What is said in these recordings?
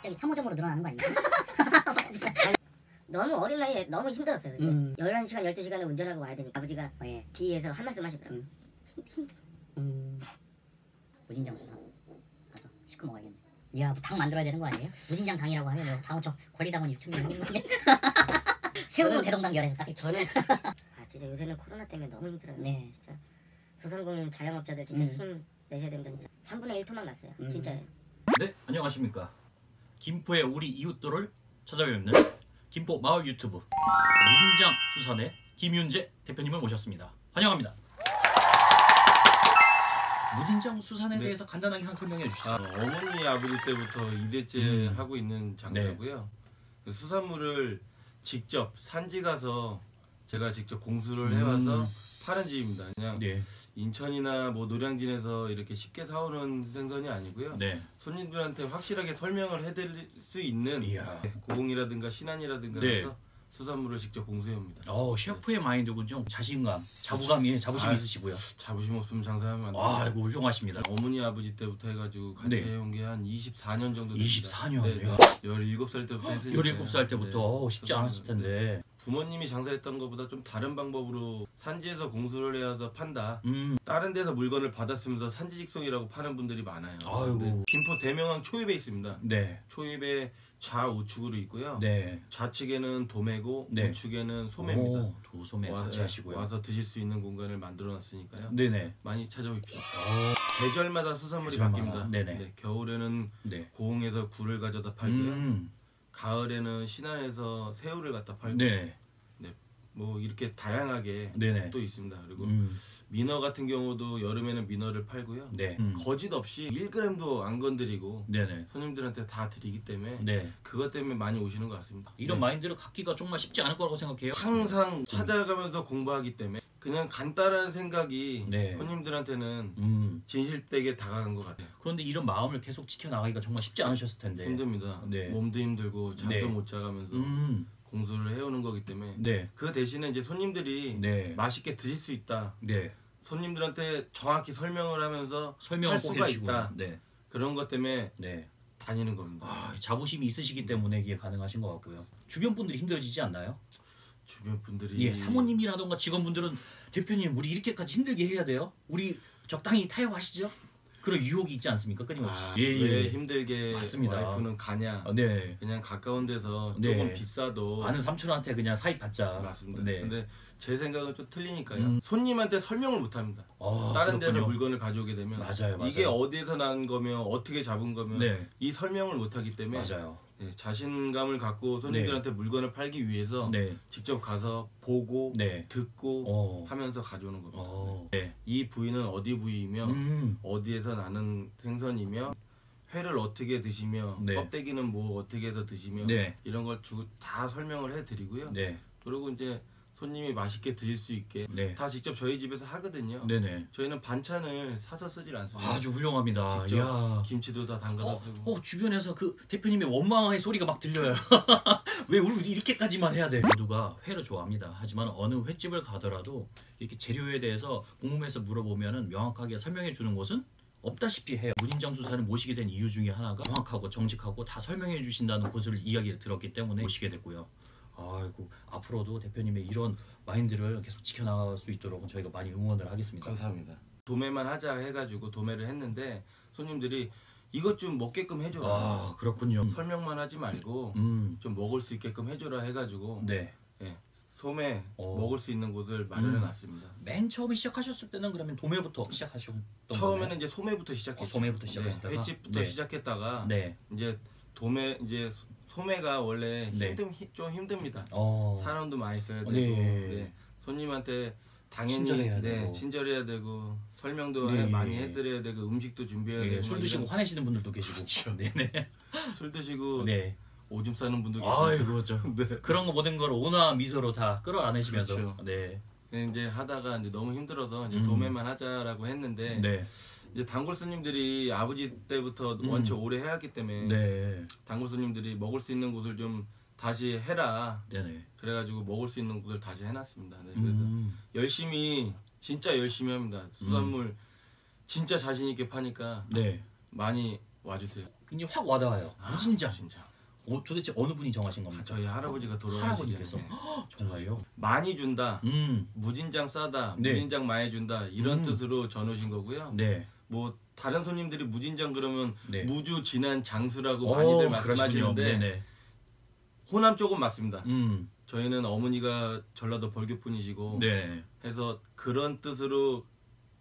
갑자기 3호점으로 늘어나는 거 아닙니까? 너무 어린 나이에 너무 힘들었어요. 11시간 12시간을 운전하고 와야 되니까 아버지가 뒤에서 한 말씀 하시더라고요. 힘들어. 무진장 수산 가서 시켜 먹어야겠네. 야, 뭐 당 만들어야 되는 거 아니에요? 무진장 당이라고 하면 당원 저 권리당원 6,000명 생기는 거 아니에요? 세우고 대동당 결해서 딱. 저는 진짜 요새는 코로나 때문에 너무 힘들어요. 네. 진짜 소상공인 자영업자들 진짜 힘 내셔야 됩니다. 진짜 3분의 1 토막 났어요. 진짜요. 네, 안녕하십니까. 김포의 우리 이웃들을 찾아뵙는 김포 마을 유튜브 무진장 수산의 김윤재 대표님을 모셨습니다. 환영합니다. 무진장 수산에 대해서 간단하게 한 설명해 주시죠. 어머니 아버지 때부터 2대째 하고 있는 장사고요. 그 수산물을 직접 산지 가서 제가 직접 공수를 해와서 파는 집입니다. 그냥 인천이나 뭐 노량진에서 이렇게 쉽게 사오는 생선이 아니고요. 손님들한테 확실하게 설명을 해드릴 수 있는 고흥이라든가 신안이라든가 해서 수산물을 직접 공수해옵니다. 셰프의 마인드군요. 자신감, 자부심이 있으시고요. 자부심 없으면 장사하면 안 돼요. 아이고 훌륭하십니다. 어머니 아버지 때부터 해가지고 같이 해온 게 한 24년 정도 됩니다. 24년? 네, 17살 때부터 했으니까. 17살 때부터 쉽지 않았을 텐데. 부모님이 장사했던 것보다 좀 다른 방법으로 산지에서 공수를 해서 판다. 다른 데서 물건을 받았으면서 산지 직송이라고 파는 분들이 많아요. 김포 대명항 초입에 있습니다. 초입에 좌우측으로 있고요. 좌측에는 도매고 우측에는 소매입니다. 도소매 같이 하시고요. 와서 드실 수 있는 공간을 만들어놨으니까요. 많이 찾아오십시오. 계절마다 수산물이 바뀝니다. 겨울에는 고흥에서 굴을 가져다 팔고요. 가을에는 신안에서 새우를 갖다 팔고 뭐 이렇게 다양하게 또 있습니다. 그리고 민어 같은 경우도 여름에는 민어를 팔고요. 거짓 없이 1g도 안 건드리고 손님들한테 다 드리기 때문에 그것 때문에 많이 오시는 것 같습니다. 이런 마인드를 갖기가 정말 쉽지 않을 거라고 생각해요. 항상 찾아가면서 공부하기 때문에 그냥 간단한 생각이 손님들한테는 진실되게 다가간 것 같아요. 그런데 이런 마음을 계속 지켜나가기가 정말 쉽지 않으셨을 텐데. 힘듭니다. 몸도 힘들고 잠도 못 자가면서 공수를 해오는 거기 때문에 그 대신에 이제 손님들이 맛있게 드실 수 있다. 손님들한테 정확히 설명을 하면서 할 수가 있다. 그런 것 때문에 다니는 겁니다. 자부심이 있으시기 때문에 이게 가능하신 것 같고요. 주변 분들이 힘들어지지 않나요? 주변 분들이 사모님이라던가 직원분들은 대표님 우리 이렇게까지 힘들게 해야 돼요? 우리 적당히 타협하시죠? 그런 유혹이 있지 않습니까? 끊임없이. 왜 힘들게 맞습니다. 와이프는 가냐? 그냥 가까운 데서 조금 비싸도 아는 삼촌한테 그냥 사입 받자. 맞습니다. 근데 제 생각은 좀 틀리니까요. 손님한테 설명을 못 합니다. 다른 데서 물건을 가져오게 되면 이게 어디에서 난 거며 어떻게 잡은 거며 이 설명을 못 하기 때문에 자신감을 갖고 손님들한테 물건을 팔기 위해서 직접 가서 보고 듣고 하면서 가져오는 겁니다. 이 부위는 어디 부위이며 어디에서 나는 생선이며 회를 어떻게 드시며 껍데기는 뭐 어떻게 해서 드시며 이런 걸 다 설명을 해드리고요. 그리고 이제 손님이 맛있게 드실 수 있게 다 직접 저희 집에서 하거든요. 저희는 반찬을 사서 쓰질 않습니다. 아주 훌륭합니다. 직접 김치도 다 담가서 쓰고. 주변에서 그 대표님의 원망의 소리가 막 들려요. 왜 우리 이렇게까지만 해야 돼? 모두가 회를 좋아합니다. 하지만 어느 횟집을 가더라도 이렇게 재료에 대해서 궁금해서 물어보면은 명확하게 설명해 주는 곳은 없다시피 해요. 무진장 수산을 모시게 된 이유 중에 하나가 정확하고 정직하고 다 설명해 주신다는 곳을 이야기를 들었기 때문에 모시게 됐고요. 아이고, 앞으로도 대표님의 이런 마인드를 계속 지켜나갈 수 있도록 저희가 많이 응원을 하겠습니다. 감사합니다. 도매만 하자 해가지고 도매를 했는데 손님들이 이것 좀 먹게끔 해줘라. 그렇군요. 설명만 하지 말고 좀 먹을 수 있게끔 해줘라 해가지고 소매 먹을 수 있는 곳을 마련해놨습니다. 맨 처음에 시작하셨을 때는 그러면 도매부터 시작하셨던 처음에는 거네요? 이제 소매부터 시작했죠. 소매부터 시작하셨다가 횟집부터 시작했다가 이제 도매 이제 소매가 원래 좀 힘듭니다. 사람도 많이 써야 되고 손님한테 당연히 친절해야 되고 설명도 많이 해드려야 되고 음식도 준비해야 되고 술 드시고 화내시는 분들도 계시고 술 드시고 오줌 싸는 분도 계시고 아이고 그런 거 모든 걸 온화한 미소로 다 끌어안으시면서 이제 하다가 이제 너무 힘들어서 이제 도매만 하자라고 했는데 이제 단골 손님들이 아버지 때부터 원체 오래 해왔기 때문에 단골 손님들이 먹을 수 있는 곳을 좀 다시 해라. 그래가지고 먹을 수 있는 곳을 다시 해놨습니다. 그래서 열심히 진짜 열심히 합니다. 수산물 진짜 자신 있게 파니까 많이 와주세요. 굉장히 확 와닿아요. 무진장. 진짜. 도대체 어느 분이 정하신 겁니까? 저희 할아버지가 돌아가시기 전에. 정말요? 많이 준다. 무진장 싸다. 네. 무진장 많이 준다. 이런 뜻으로 전오신 거고요. 네. 뭐 다른 손님들이 무진장 그러면 네. 무주 진한 장수라고 많이들 말씀하시는데 호남 쪽은 맞습니다. 저희는 어머니가 전라도 벌교분이시고 네. 해서 그런 뜻으로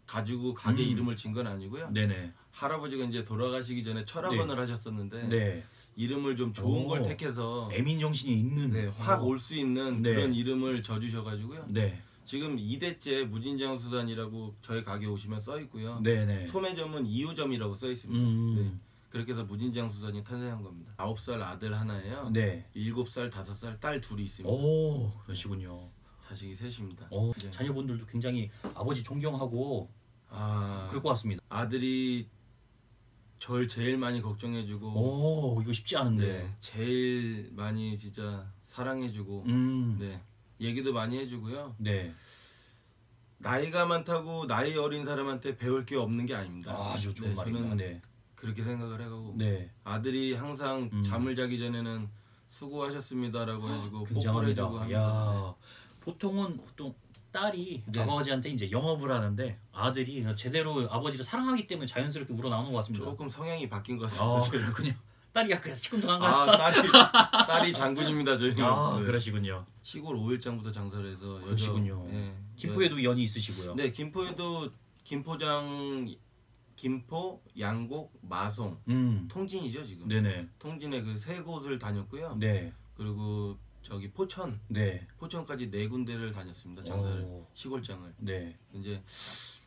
가지고 가게 이름을 진 건 아니고요. 네네. 할아버지가 이제 돌아가시기 전에 철학원을 하셨었는데 네. 이름을 좀 좋은 걸 택해서 애민 정신이 있는 확 올 수 있는 네. 그런 이름을 져주셔가지고요. 네. 지금 2대째 무진장 수산이라고 저희 가게 오시면 써 있고요. 네네. 소매점은 2호점이라고 써 있습니다. 네. 그렇게 해서 무진장 수산이 탄생한 겁니다. 9살 아들 하나예요. 네. 7살, 5살 딸 둘이 있습니다. 오, 그러시군요. 자식이 셋입니다. 네. 자녀분들도 굉장히 아버지 존경하고 그럴 것 같습니다. 아들이 절 제일 많이 걱정해주고 오, 이거 쉽지 않은데. 네, 제일 많이 진짜 사랑해주고 네, 얘기도 많이 해주고요. 네. 나이가 많다고 나이 어린 사람한테 배울 게 없는 게 아닙니다. 아주 좋은 말입니다. 저는 그렇게 생각을 해가고 네. 아들이 항상 잠을 자기 전에는 수고하셨습니다라고 해주고 굉장합니다. 뽀뽀해주고 합니다. 야, 보통은 딸이 아버지한테 이제 영업을 하는데 아들이 제대로 아버지를 사랑하기 때문에 자연스럽게 우러나오는 것 같습니다. 조금 성향이 바뀐 것 같습니다. 그렇군요. 딸이 약간 시큰둥한가요? 딸이 장군입니다 저희. 네. 그러시군요. 시골 5일장부터 장사를 해서 그러시군요. 김포에도 연이 있으시고요. 네, 김포에도 김포장, 김포, 양곡, 마송, 통진이죠 지금. 네네. 통진에 그 세 곳을 다녔고요. 네. 그리고 저기 포천, 네. 포천까지 4군데를 다녔습니다. 장사를 시골장을. 네. 이제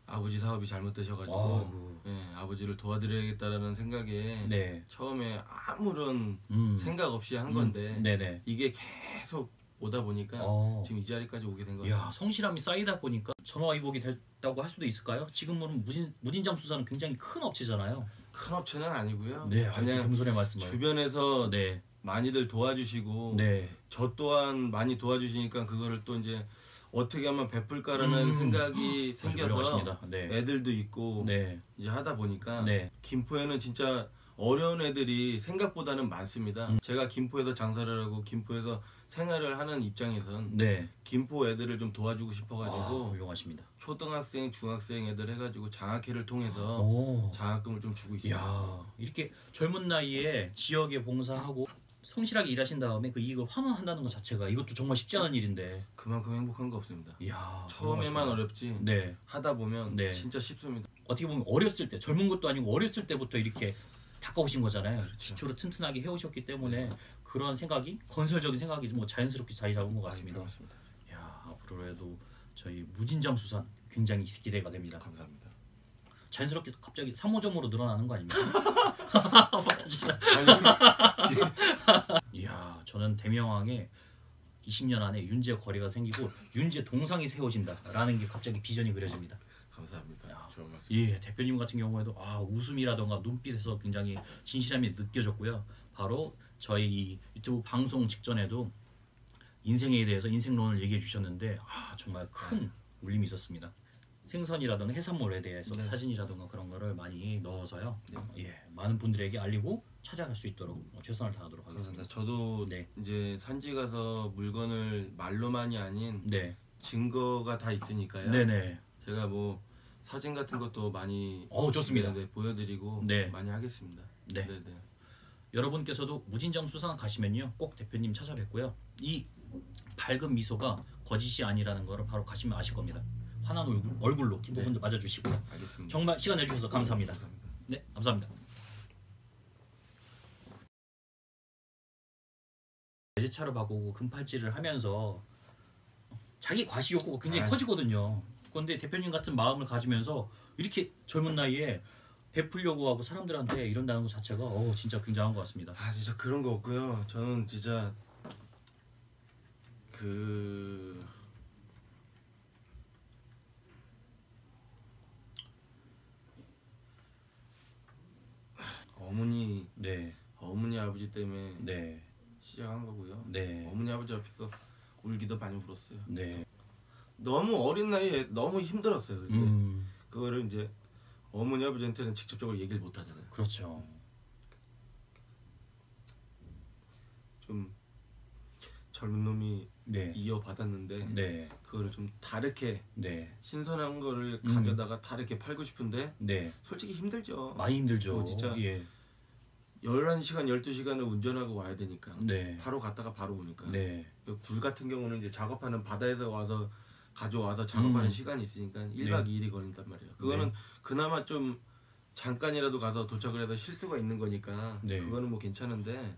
아버지 사업이 잘못되셔가지고 아버지를 도와드려야겠다라는 생각에 처음에 아무런 생각 없이 한 건데 이게 계속 오다 보니까 지금 이 자리까지 오게 된 것 같습니다. 성실함이 쌓이다 보니까 전화위복이 됐다고 할 수도 있을까요? 지금은 무진장 수산은 굉장히 큰 업체잖아요. 큰 업체는 아니고요. 네, 그냥 겸손의 말씀을. 주변에서 많이들 도와주시고 저 또한 많이 도와주시니까 그거를 또 이제 어떻게 하면 베풀까라는 생각이 생겨서 애들도 있고 이제 하다 보니까 김포에는 진짜 어려운 애들이 생각보다는 많습니다. 제가 김포에서 장사를 하고 김포에서 생활을 하는 입장에선 김포 애들을 좀 도와주고 싶어가지고 훌륭하십니다. 초등학생, 중학생 애들 해가지고 장학회를 통해서 장학금을 좀 주고 있습니다. 이렇게 젊은 나이에 지역에 봉사하고 성실하게 일하신 다음에 그 이익을 환원한다는 것 자체가 이것도 정말 쉽지 않은 일인데 그만큼 행복한 거 없습니다. 처음에만 훌륭하십니다. 어렵지 하다 보면 진짜 쉽습니다. 어떻게 보면 어렸을 때 젊은 것도 아니고 어렸을 때부터 이렇게 닦아오신 거잖아요. 그렇죠. 기초를 튼튼하게 해오셨기 때문에 그런 생각이 건설적인 생각이 뭐 자연스럽게 자리 잡은 것 같습니다. 앞으로에도 저희 무진장 수산 굉장히 기대가 됩니다. 감사합니다. 자연스럽게 갑자기 3호점으로 늘어나는 거 아닙니까? 이야, 저는 대명항에 20년 안에 윤재 거리가 생기고 윤재 동상이 세워진다라는 게 갑자기 비전이 그려집니다. 감사합니다. 좋은 말씀. 대표님 같은 경우에도 웃음이라던가 눈빛에서 굉장히 진실함이 느껴졌고요. 바로 저희 이 유튜브 방송 직전에도 인생에 대해서 인생론을 얘기해 주셨는데 정말 큰 울림이 있었습니다. 생선이라든가 해산물에 대해서 사진이라든가 그런 거를 많이 넣어서요. 많은 분들에게 알리고 찾아갈 수 있도록 최선을 다하도록 하겠습니다. 저도 이제 산지 가서 물건을 말로만이 아닌 증거가 다 있으니까요. 제가 뭐 사진 같은 것도 많이 좋습니다. 보여드리고 많이 하겠습니다. 여러분께서도 무진장 수산 가시면요 꼭 대표님 찾아뵙고요. 이 밝은 미소가 거짓이 아니라는 거를 바로 가시면 아실 겁니다. 환한 얼굴로 김포분들 맞아주시고요. 알겠습니다. 정말 시간 내주셔서 감사합니다. 네, 감사합니다. 외제차를 바꾸고 금팔찌를 하면서 자기 과시 욕구가 굉장히 커지거든요. 그런데 대표님 같은 마음을 가지면서 이렇게 젊은 나이에 베풀려고 하고 사람들한테 이런다는 것 자체가 진짜 굉장한 것 같습니다. 진짜 그런 거 없고요. 저는 진짜 어머니 아버지 때문에 시작한 거고요. 어머니 아버지 앞에서 울기도 많이 울었어요. 너무 어린 나이에 너무 힘들었어요. 근데 그거를 이제 어머니 아버지한테는 직접적으로 얘기를 못 하잖아요. 그렇죠. 좀 젊은 놈이 이어받았는데 그거를 좀 다르게 신선한 거를 가져다가 다르게 팔고 싶은데 솔직히 힘들죠. 많이 힘들죠. 진짜 11시간 12시간을 운전하고 와야 되니까 바로 갔다가 바로 오니까 굴 같은 경우는 이제 작업하는 바다에서 와서 가져와서 작업하는 시간이 있으니까 1박 2일이 걸린단 말이에요. 그거는 그나마 좀 잠깐이라도 가서 도착을 해서 쉴 수가 있는 거니까 그거는 뭐 괜찮은데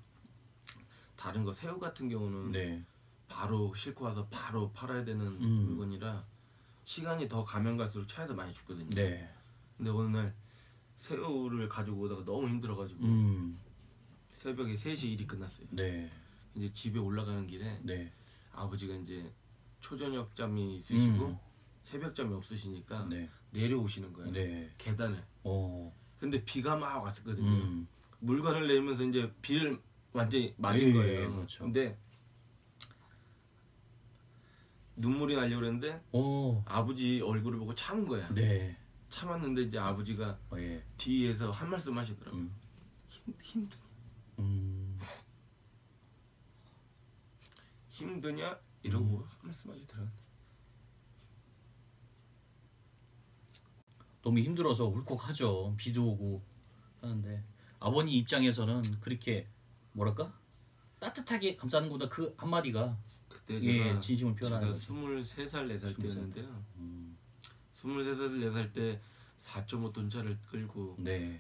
다른 거 새우 같은 경우는 바로 싣고 와서 바로 팔아야 되는 물건이라 시간이 더 가면 갈수록 차에서 많이 죽거든요. 근데 어느 날 새우를 가지고 오다가 너무 힘들어가지고 새벽에 3시 일이 끝났어요. 이제 집에 올라가는 길에 아버지가 이제 초저녁 잠이 있으시고 새벽 잠이 없으시니까 내려오시는 거예요. 계단을. 근데 비가 막 왔었거든요. 물건을 내면서 이제 비를 완전히 맞은 거예요. 그렇죠. 근데 눈물이 나려고 그랬는데 아버지 얼굴을 보고 참은 거야. 참았는데 이제 아버지가 뒤에서 한 말씀 하시더라고요. 힘드냐? 힘드냐? 이러고 한 말씀 하시더라고요. 너무 힘들어서 울컥하죠. 비도 오고 하는데 아버님 입장에서는 그렇게 뭐랄까? 따뜻하게 감싸는 것보다 그 한마디가 그때 제가 진심을 표현하는 거죠. 23살 4살 때였는데요. 23살 4살 때 4.5톤 차를 끌고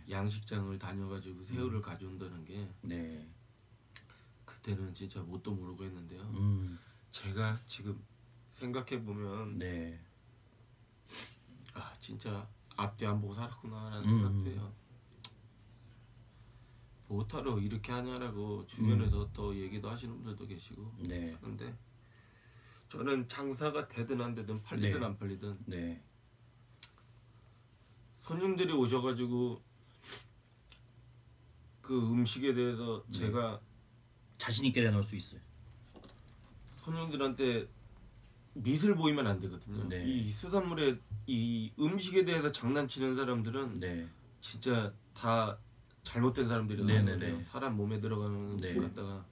양식장을 다녀가지고 새우를 가져온다는 게 그때는 진짜 뭣도 모르고 했는데요. 제가 지금 생각해보면 아 진짜 앞뒤 안 보고 살았구나 라는 생각도 해요. 뭐하러 이렇게 하냐라고 주변에서 또 얘기도 하시는 분들도 계시고 그런데 저는 장사가 되든 안 되든 팔리든 안 팔리든 손님들이 오셔가지고 그 음식에 대해서 제가 자신 있게 내놓을 수 있어요. 손님들한테 미술 보이면 안 되거든요. 이 수산물에 이 음식에 대해서 장난치는 사람들은 진짜 다 잘못된 사람들이거든요. 사람 몸에 들어가는 음식 갖다가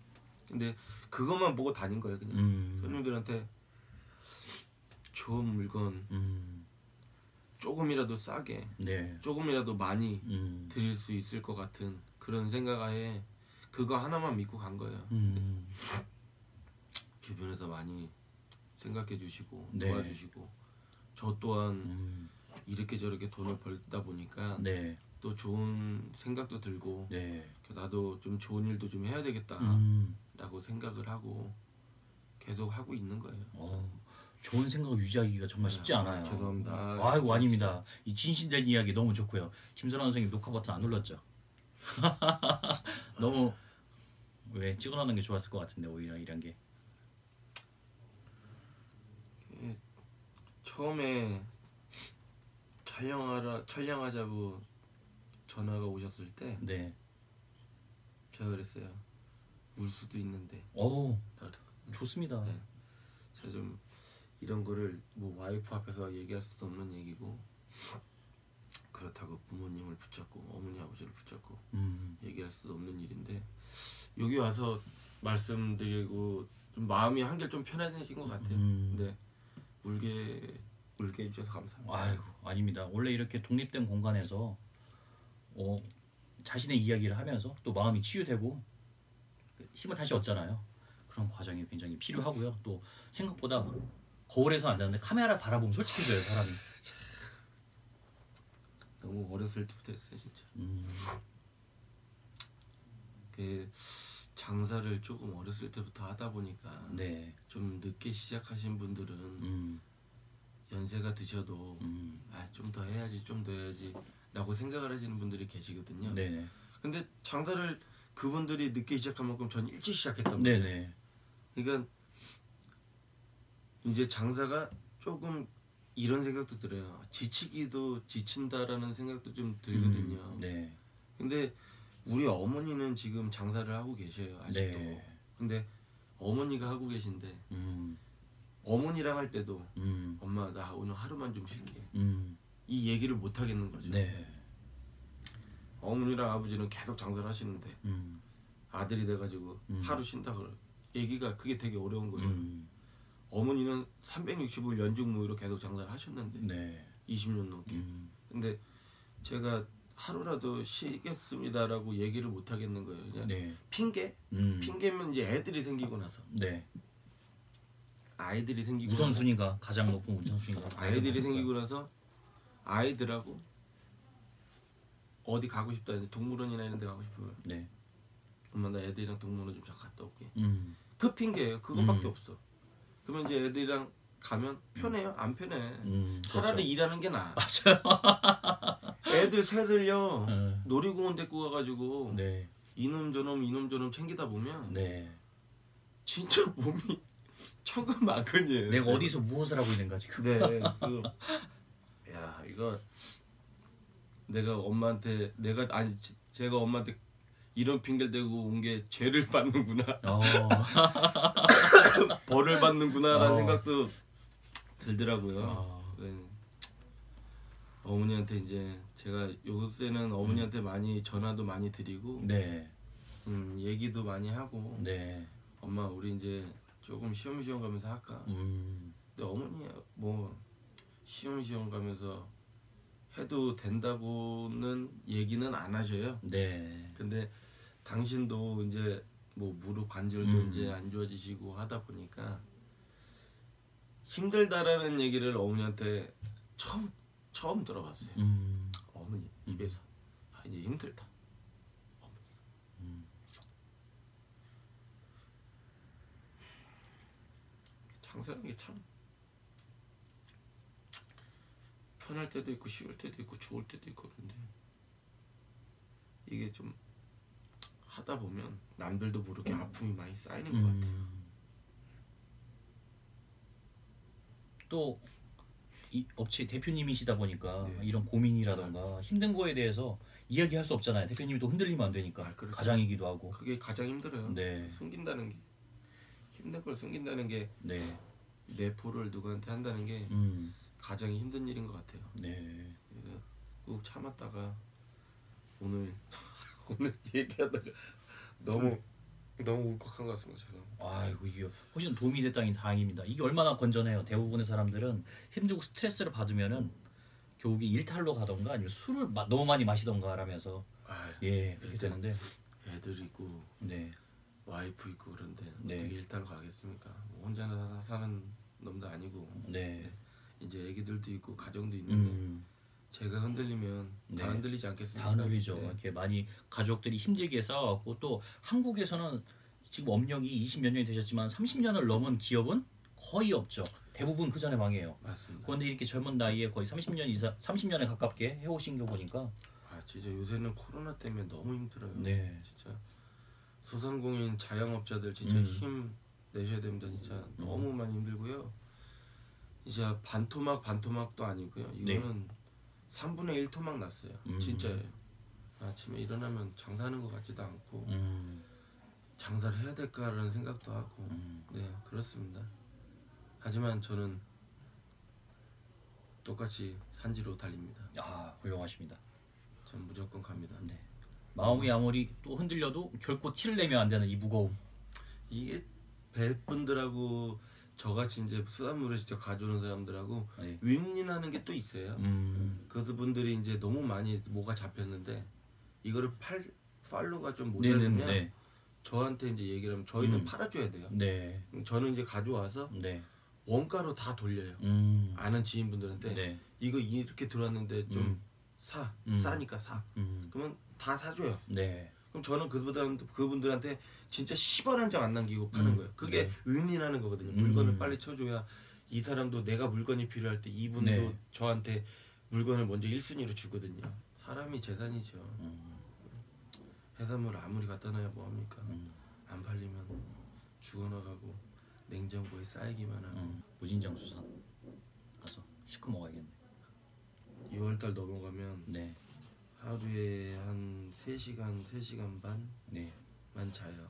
근데 그것만 보고 다닌 거예요. 그냥 손님들한테 좋은 물건 조금이라도 싸게 조금이라도 많이 드릴 수 있을 것 같은 그런 생각하에 그거 하나만 믿고 간 거예요. 주변에서 많이 생각해 주시고 도와주시고 저 또한 이렇게 저렇게 돈을 벌다 보니까 또 좋은 생각도 들고 나도 좀 좋은 일도 좀 해야 되겠다 라고 생각을 하고 계속 하고 있는 거예요. 좋은 생각을 유지하기가 정말 쉽지 않아요. 죄송합니다. 아이고 아닙니다. 이 진실된 이야기 너무 좋고요. 김선환 선생님 녹화 버튼 안 눌렀죠? 너무 왜 찍어놓는 게 좋았을 것 같은데 오히려 이런 게 처음에 촬영하자고 전화가 오셨을 때 제가 그랬어요. 울 수도 있는데 좋습니다. 제가 좀 이런 거를 뭐 와이프 앞에서 얘기할 수도 없는 얘기고 그렇다고 부모님을 붙잡고 어머니 아버지를 붙잡고 얘기할 수도 없는 일인데 여기 와서 말씀드리고 좀 마음이 한결 좀 편해지신 것 같아요. 근데 울게 해주셔서 감사합니다. 아이고 아닙니다. 원래 이렇게 독립된 공간에서 자신의 이야기를 하면서 또 마음이 치유되고 힘을 다시 얻잖아요. 그런 과정이 굉장히 필요하고요. 또 생각보다 거울에서 안 되는데 카메라 바라보면 솔직해져요 사람이. 너무 어렸을 때부터 했어요 진짜. 그 장사를 조금 어렸을 때부터 하다 보니까 좀 늦게 시작하신 분들은 연세가 드셔도 좀 더 해야지 좀 더 해야지 라고 생각을 하시는 분들이 계시거든요. 근데 장사를 그분들이 늦게 시작한 만큼 전 일찍 시작했단 말이에요. 그러니까 이제 장사가 조금 이런 생각도 들어요. 지치기도 지친다라는 생각도 좀 들거든요. 근데 우리 어머니는 지금 장사를 하고 계셔요 아직도. 근데 어머니가 하고 계신데 어머니랑 할 때도 엄마 나 오늘 하루만 좀 쉴게 이 얘기를 못 하겠는 거죠. 어머니랑 아버지는 계속 장사를 하시는데 아들이 돼가지고 하루 쉰다 그래. 얘기가 그게 되게 어려운 거예요. 어머니는 365일 연중무휴로 계속 장사를 하셨는데 네. 20년 넘게. 근데 제가 하루라도 쉬겠습니다라고 얘기를 못 하겠는 거예요. 그냥 네. 핑계면 이제 애들이 생기고 나서. 네. 아이들이 생기고 우선순위가 가장 높은 우선순위가 아이들이 생기고 나서 아이들하고 어디 가고 싶다 이제 동물원이나 이런 데 가고 싶으면 네. 엄마 나 애들이랑 동물원 좀 잠깐 갔다 올게. 그 핑계예요. 그것밖에 없어. 그러면 이제 애들이랑 가면 편해요? 안 편해. 차라리 그렇죠. 일하는 게 나아. 맞아요. 애들 새들요 놀이공원 데리고 가가지고 네. 이놈 저놈 챙기다 보면 네. 진짜 몸이 천근만근이에요. 내가 어디서 무엇을 하고 있는가 지금. 네. 야 이거 내가 엄마한테 제가 엄마한테 이런 핑계를 대고 온 게 죄를 받는구나. 벌을 받는구나라는 생각도 들더라고요. 네. 어머니한테 이제 제가 요새는 어머니한테 많이 전화도 많이 드리고 네. 얘기도 많이 하고 네. 엄마 우리 이제 조금 시험시험 가면서 할까? 근데 어머니 뭐 시험시험 가면서 해도 된다고는 얘기는 안 하셔요. 네. 근데 당신도 이제 뭐 무릎 관절도 이제 안 좋아지시고 하다 보니까 힘들다라는 얘기를 어머니한테 처음 들어봤어요. 어머니 입에서 이제 힘들다. 어머니가 장사하는 게 참 편할 때도 있고 쉬울 때도 있고 좋을 때도 있고 그런데 이게 좀 하다 보면 남들도 모르게 아픔이 많이 쌓이는 것 같아요. 또 이 업체 대표님이시다 보니까 이런 고민이라던가 힘든 거에 대해서 이야기할 수 없잖아요. 대표님이 또 흔들리면 안 되니까. 그렇죠. 가장이기도 하고. 그게 가장 힘들어요. 네. 숨긴다는 게 힘든 걸 숨긴다는 게 네. 내포를 누구한테 한다는 게 가장 힘든 일인 것 같아요. 네. 그래서 꾹 참았다가 오늘 얘기하다가 너무 울컥한 것 같습니다. 죄송합니다. 아이고 이게 훨씬 도움이 됐다니 다행입니다. 이게 얼마나 건전해요. 대부분의 사람들은 힘들고 스트레스를 받으면은 결국에 일탈로 가던가 아니면 술을 너무 많이 마시던가 하면서 그렇게 되는데 애들 있고 네. 와이프 있고 그런데 네. 어떻게 일탈로 가겠습니까? 뭐 혼자 사는 놈도 아니고 네. 이제 애기들도 있고 가정도 있는데 제가 흔들리면 다 흔들리지 않겠습니까? 다 흔들리죠. 이렇게 많이 가족들이 힘들게 싸워갖고 또 한국에서는 지금 업력이 20몇 년이 되셨지만 30년을 넘은 기업은 거의 없죠. 대부분 그 전에 망해요. 맞습니다. 그런데 이렇게 젊은 나이에 거의 30년에 가깝게 해오신 거 보니까 진짜 요새는 코로나 때문에 너무 힘들어요. 네. 진짜 소상공인 자영업자들 진짜 힘 내셔야 됩니다. 진짜 너무 많이 힘들고요. 이제 반토막도 아니고요. 이거는 3분의 1 토막 났어요. 진짜예요. 아침에 일어나면 장사하는 것 같지도 않고 장사를 해야 될까라는 생각도 하고 네 그렇습니다. 하지만 저는 똑같이 산지로 달립니다. 훌륭하십니다. 전 무조건 갑니다. 네. 마음이 아무리 또 흔들려도 결코 티를 내면 안 되는 이 무거움. 이게 배 분들하고 저같이 이제 수산물을 직접 가져오는 사람들하고 윈윈하는 게 또 있어요. 그분들이 이제 너무 많이 뭐가 잡혔는데 이거를 팔로가 좀 모자르면 저한테 이제 얘기를 하면 저희는 팔아줘야 돼요. 네. 저는 이제 가져와서 원가로 다 돌려요. 아는 지인분들한테 이거 이렇게 들어왔는데 좀 싸니까 사. 그러면 다 사줘요. 그럼 저는 그분들한테 진짜 10원 한 장 안 남기고 파는 거예요. 그게 윈윈하는 거거든요. 물건을 빨리 쳐줘야 이 사람도 내가 물건이 필요할 때 이분도 저한테 물건을 먼저 1순위로 주거든요. 사람이 재산이죠. 해산물 아무리 갖다 놔야 뭐합니까? 안 팔리면 죽어나가고 냉장고에 쌓이기만 하고 무진장 수산 가서 시켜 먹어야겠네. 6월달 넘어가면 하루에 한 3시간 반만 자요.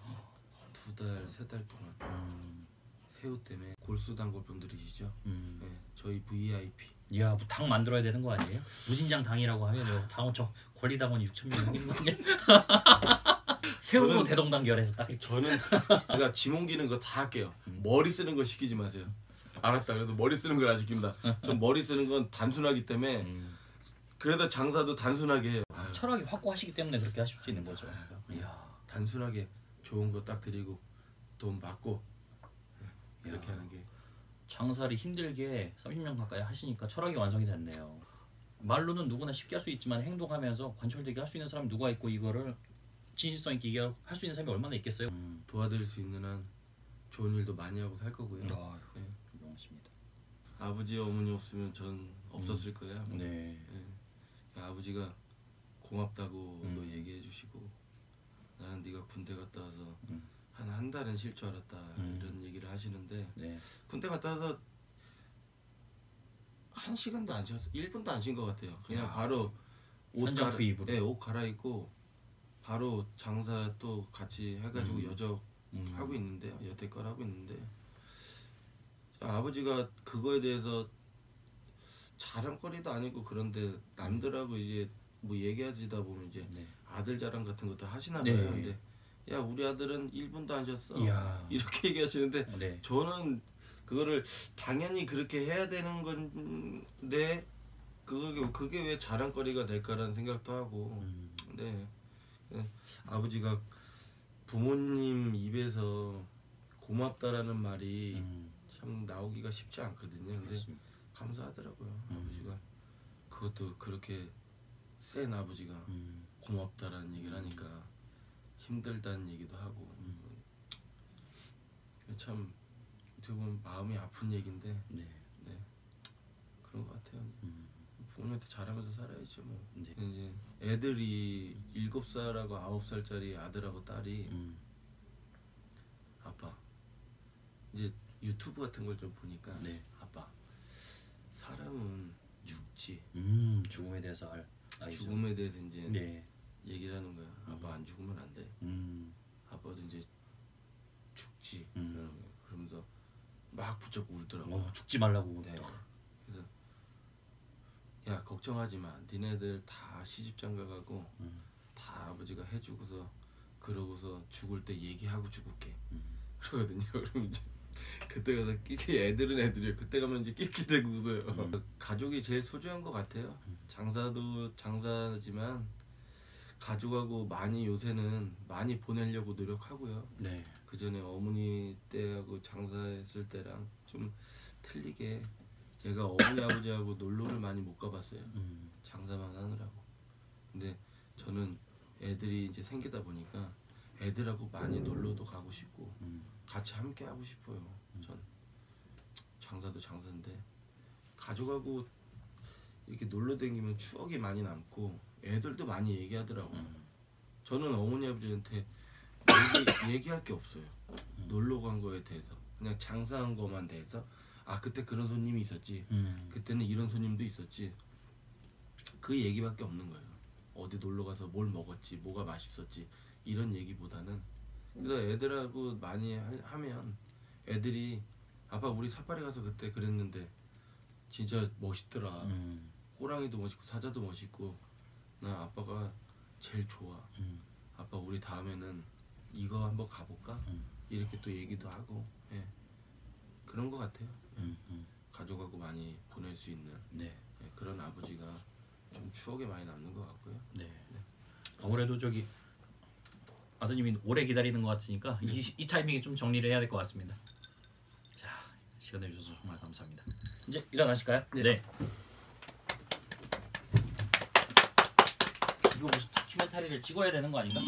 2달, 3달 동안 새우 때문에 골수단골 분들이시죠. 저희 VIP. 이야, 뭐 당 만들어야 되는 거 아니에요? 무진장 당이라고 하면 당원 권리당원이 6,000명 생기는 거 아니에요? 세우고 대동단결해서 딱. 저는 그러니까 짐 옮기는 거 다 할게요. 머리 쓰는 거 시키지 마세요. 알았다. 그래도 머리 쓰는 걸 안 시킵니다. 좀 머리 쓰는 건 단순하기 때문에 그래도 장사도 단순하게 해요. 철학이 확고하시기 때문에 그렇게 하실 수 있는 거죠. 이야. 단순하게 좋은 거 딱 드리고 돈 받고 이렇게 하는 게. 장사를 힘들게 30년 가까이 하시니까 철학이 완성이 됐네요. 말로는 누구나 쉽게 할 수 있지만 행동하면서 관철되게 할 수 있는 사람이 누가 있고 이거를 진실성 있게 얘기할 수 있는 사람이 얼마나 있겠어요. 도와드릴 수 있는 한 좋은 일도 많이 하고 살 거고요. 네. 고맙습니다. 아버지 어머니 없으면 전 없었을 거예요. 네. 아버지가 고맙다고 너 얘기해 주시고 나는 네가 군대 갔다 와서 한 달은 쉴 줄 알았다 이런 얘기를 하시는데 군대 갔다 와서 1시간도 안 쉬었어. 1분도 안 쉰 것 같아요. 그냥 바로 옷 갈아입고 바로 장사 또 같이 해가지고 여적 하고 있는데요. 여태껏 하고 있는데 아버지가 그거에 대해서 자랑거리도 아니고 그런데 남들하고 이제 뭐 얘기하지다 보면 이제 아들 자랑 같은 것도 하시나 봐요. 근데 야 우리 아들은 1분도 안 쉬었어. 이렇게 얘기하시는데 저는 그거를 당연히 그렇게 해야 되는 건데 그게 왜 자랑거리가 될까라는 생각도 하고 아버지가 부모님 입에서 고맙다라는 말이 참 나오기가 쉽지 않거든요. 근데 감사하더라고요. 아버지가 그것도 그렇게 센 아버지가 고맙다라는 얘기를 하니까 힘들다는 얘기도 하고 참 어떻게 보면 마음이 아픈 얘기인데 그런 것 같아요. 부모님한테 잘하면서 살아야죠 뭐. 이제 애들이 7살하고 9살짜리 아들하고 딸이 아빠 이제 유튜브 같은 걸 좀 보니까 아빠 사람은 죽지. 죽음에 대해서 죽음에 대해서 이제 얘기를 하는 거야. 아빠 안 죽으면 안 돼. 아빠도 이제 죽지. 그러면서 막 붙잡고 울더라고. 죽지 말라고. 그래서 야 걱정하지 마. 니네들 다 시집장 가가고 다 아버지가 해주고서 그러고서 죽을 때 얘기하고 죽을게. 그러거든요. 그럼 이제 그때 가서 애들은 애들이에요. 그때 가면 이제 낄낄대고 웃어요. 가족이 제일 소중한 것 같아요. 장사도 장사지만 가족하고 많이 요새는 많이 보내려고 노력하고요. 그 전에 어머니 때하고 장사했을 때랑 좀 틀리게 제가 어머니 아버지하고 놀러를 많이 못 가봤어요. 장사만 하느라고. 근데 저는 애들이 이제 생기다 보니까 애들하고 많이 놀러도 가고 싶고 같이 함께 하고 싶어요. 전 장사도 장사인데 가족하고 이렇게 놀러 다니면 추억이 많이 남고 애들도 많이 얘기하더라고. 저는 어머니 아버지한테 얘기할 게 없어요. 놀러 간 거에 대해서 그냥 장사한 거만 대해서 아 그때 그런 손님이 있었지. 그때는 이런 손님도 있었지. 그 얘기밖에 없는 거예요. 어디 놀러 가서 뭘 먹었지, 뭐가 맛있었지 이런 얘기보다는. 그래서 애들하고 많이 하면 애들이 아빠 우리 사파리 가서 그때 그랬는데 진짜 멋있더라. 호랑이도 멋있고 사자도 멋있고 나 아빠가 제일 좋아. 아빠 우리 다음에는 이거 한번 가볼까? 이렇게 또 얘기도 하고 그런 것 같아요. 가족하고 많이 보낼 수 있는 그런 아버지가 좀 추억에 많이 남는 것 같고요. 아무래도 저기 아드님이 오래 기다리는 것 같으니까 이 타이밍에 좀 정리를 해야 될 것 같습니다. 자, 시간 내주셔서 정말 감사합니다. 이제 일어나실까요? 네. 이거 무슨 다큐멘터리를 찍어야 되는 거 아닌가?